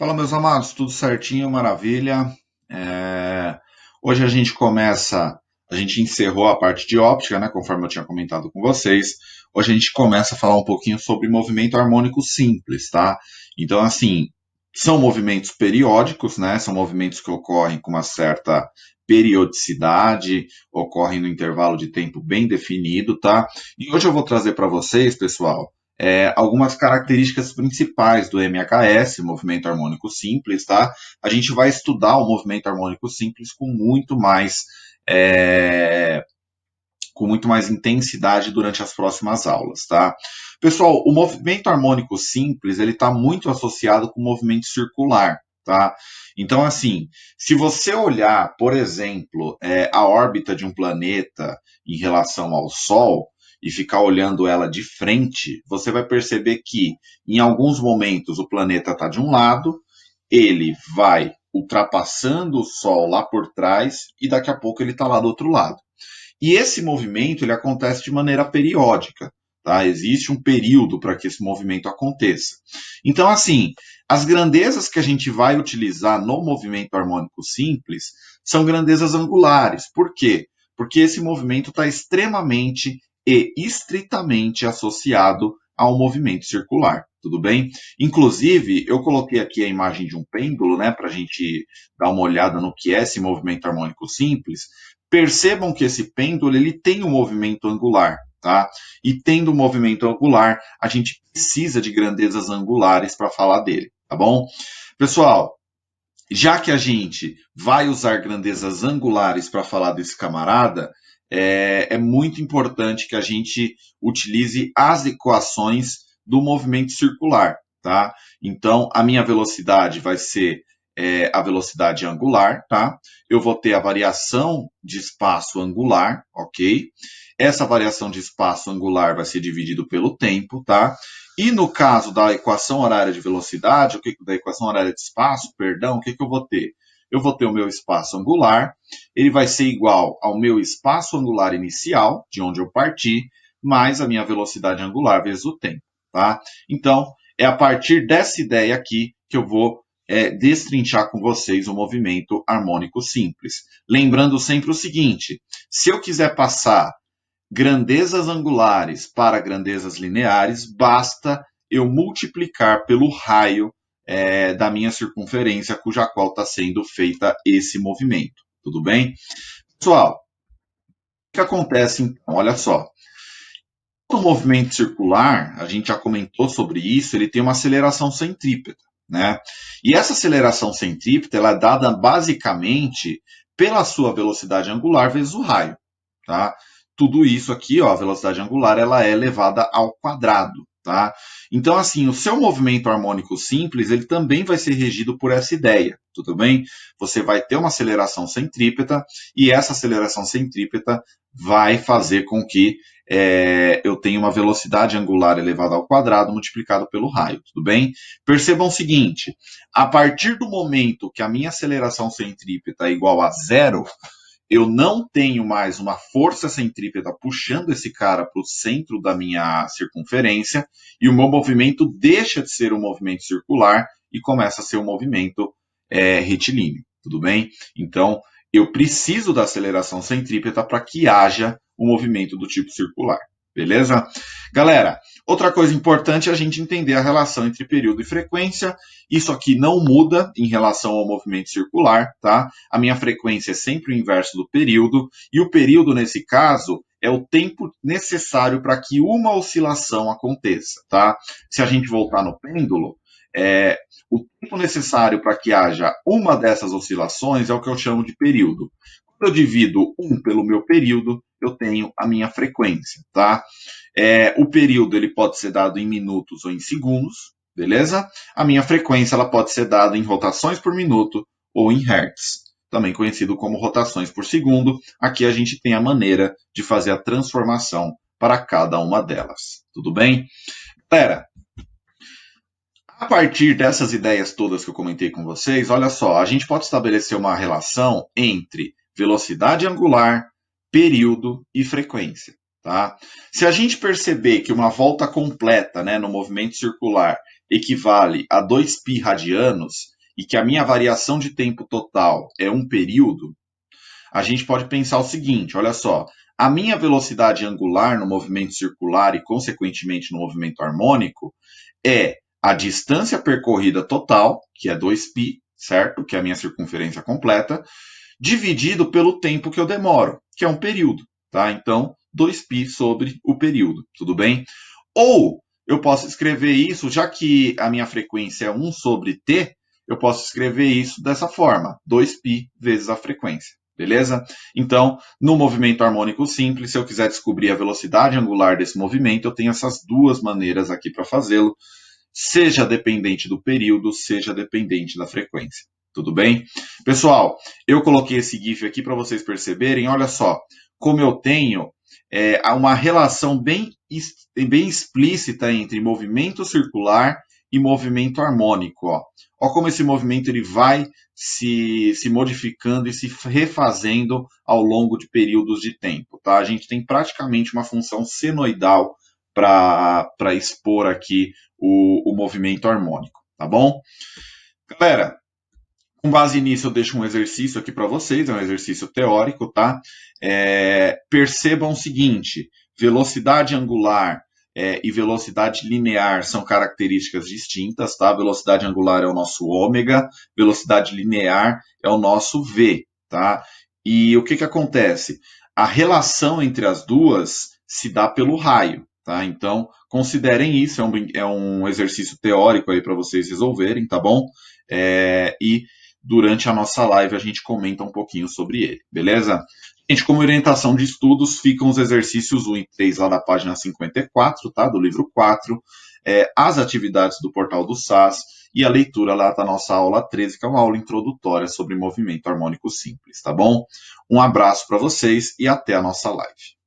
Fala, meus amados, tudo certinho, maravilha. Hoje a gente encerrou a parte de óptica, né, conforme eu tinha comentado com vocês. Hoje a gente começa a falar um pouquinho sobre movimento harmônico simples, tá? Então, assim, são movimentos periódicos, né? São movimentos que ocorrem com uma certa periodicidade, ocorrem no intervalo de tempo bem definido, tá? E hoje eu vou trazer para vocês, pessoal, algumas características principais do MHS, movimento harmônico simples, tá? A gente vai estudar o movimento harmônico simples é, com muito mais intensidade durante as próximas aulas, tá? Pessoal, o movimento harmônico simples, ele está muito associado com o movimento circular, tá? Então, assim, se você olhar, por exemplo, a órbita de um planeta em relação ao Sol, e ficar olhando ela de frente, você vai perceber que, em alguns momentos, o planeta está de um lado, ele vai ultrapassando o Sol lá por trás, e daqui a pouco ele está lá do outro lado. E esse movimento ele acontece de maneira periódica, tá? Existe um período para que esse movimento aconteça. Então, assim, as grandezas que a gente vai utilizar no movimento harmônico simples são grandezas angulares. Por quê? Porque esse movimento está extremamente e estritamente associado ao movimento circular, tudo bem? Inclusive, eu coloquei aqui a imagem de um pêndulo, né, para a gente dar uma olhada no que é esse movimento harmônico simples. Percebam que esse pêndulo ele tem um movimento angular, tá? E tendo um movimento angular, a gente precisa de grandezas angulares para falar dele, tá bom? Pessoal, já que a gente vai usar grandezas angulares para falar desse camarada, é muito importante que a gente utilize as equações do movimento circular, tá? Então, a minha velocidade vai ser a velocidade angular, tá? Eu vou ter a variação de espaço angular, ok? Essa variação de espaço angular vai ser dividido pelo tempo, tá? E no caso da equação horária de velocidade, da equação horária de espaço, perdão, o que eu vou ter? Eu vou ter o meu espaço angular, ele vai ser igual ao meu espaço angular inicial, de onde eu parti, mais a minha velocidade angular vezes o tempo, tá? Então, é a partir dessa ideia aqui que eu vou destrinchar com vocês o movimento harmônico simples. Lembrando sempre o seguinte, se eu quiser passar grandezas angulares para grandezas lineares, basta eu multiplicar pelo raio da minha circunferência, cuja qual está sendo feita esse movimento. Tudo bem? Pessoal, o que acontece então? Olha só. O movimento circular, a gente já comentou sobre isso, ele tem uma aceleração centrípeta, né? E essa aceleração centrípeta ela é dada basicamente pela sua velocidade angular vezes o raio, tá? Tudo isso aqui, ó, a velocidade angular, ela é elevada ao quadrado, tá? Então, assim, o seu movimento harmônico simples, ele também vai ser regido por essa ideia, tudo bem? Você vai ter uma aceleração centrípeta e essa aceleração centrípeta vai fazer com que eu tenha uma velocidade angular elevada ao quadrado multiplicado pelo raio, tudo bem? Percebam o seguinte, a partir do momento que a minha aceleração centrípeta é igual a zero, eu não tenho mais uma força centrípeta puxando esse cara para o centro da minha circunferência e o meu movimento deixa de ser um movimento circular e começa a ser um movimento retilíneo, tudo bem? Então, eu preciso da aceleração centrípeta para que haja um movimento do tipo circular, beleza? Galera, outra coisa importante é a gente entender a relação entre período e frequência. Isso aqui não muda em relação ao movimento circular, tá? A minha frequência é sempre o inverso do período, e o período, nesse caso, é o tempo necessário para que uma oscilação aconteça, tá? Se a gente voltar no pêndulo, o tempo necessário para que haja uma dessas oscilações é o que eu chamo de período. Quando eu divido 1 pelo meu período, eu tenho a minha frequência, tá? O período ele pode ser dado em minutos ou em segundos, beleza? A minha frequência ela pode ser dada em rotações por minuto ou em hertz, também conhecido como rotações por segundo. Aqui a gente tem a maneira de fazer a transformação para cada uma delas, tudo bem? Galera, a partir dessas ideias todas que eu comentei com vocês, olha só, a gente pode estabelecer uma relação entre velocidade angular, período e frequência, tá? Se a gente perceber que uma volta completa, né, no movimento circular, equivale a 2π radianos e que a minha variação de tempo total é um período, a gente pode pensar o seguinte, olha só, a minha velocidade angular no movimento circular e, consequentemente, no movimento harmônico é a distância percorrida total, que é 2π, certo? Que é a minha circunferência completa, dividido pelo tempo que eu demoro, que é um período, tá? Então, 2π sobre o período, tudo bem? Ou eu posso escrever isso, já que a minha frequência é 1 sobre t, eu posso escrever isso dessa forma, 2π vezes a frequência, beleza? Então, no movimento harmônico simples, se eu quiser descobrir a velocidade angular desse movimento, eu tenho essas duas maneiras aqui para fazê-lo, seja dependente do período, seja dependente da frequência. Tudo bem? Pessoal, eu coloquei esse GIF aqui para vocês perceberem, olha só, como eu tenho uma relação bem explícita entre movimento circular e movimento harmônico. Ó como esse movimento ele vai se modificando e se refazendo ao longo de períodos de tempo. Tá? A gente tem praticamente uma função senoidal para expor aqui o movimento harmônico, tá bom? Galera, com base nisso, eu deixo um exercício aqui para vocês, é um exercício teórico, tá? Percebam o seguinte: velocidade angular e velocidade linear são características distintas, tá? Velocidade angular é o nosso ômega, velocidade linear é o nosso v, tá? E o que acontece? A relação entre as duas se dá pelo raio, tá? Então, considerem isso, é um exercício teórico aí para vocês resolverem, tá bom? E durante a nossa live a gente comenta um pouquinho sobre ele, beleza? Gente, como orientação de estudos, ficam os exercícios 1 e 3 lá da página 54, tá? Do livro 4, as atividades do portal do SAS e a leitura lá da nossa aula 13, que é uma aula introdutória sobre movimento harmônico simples, tá bom? Um abraço para vocês e até a nossa live.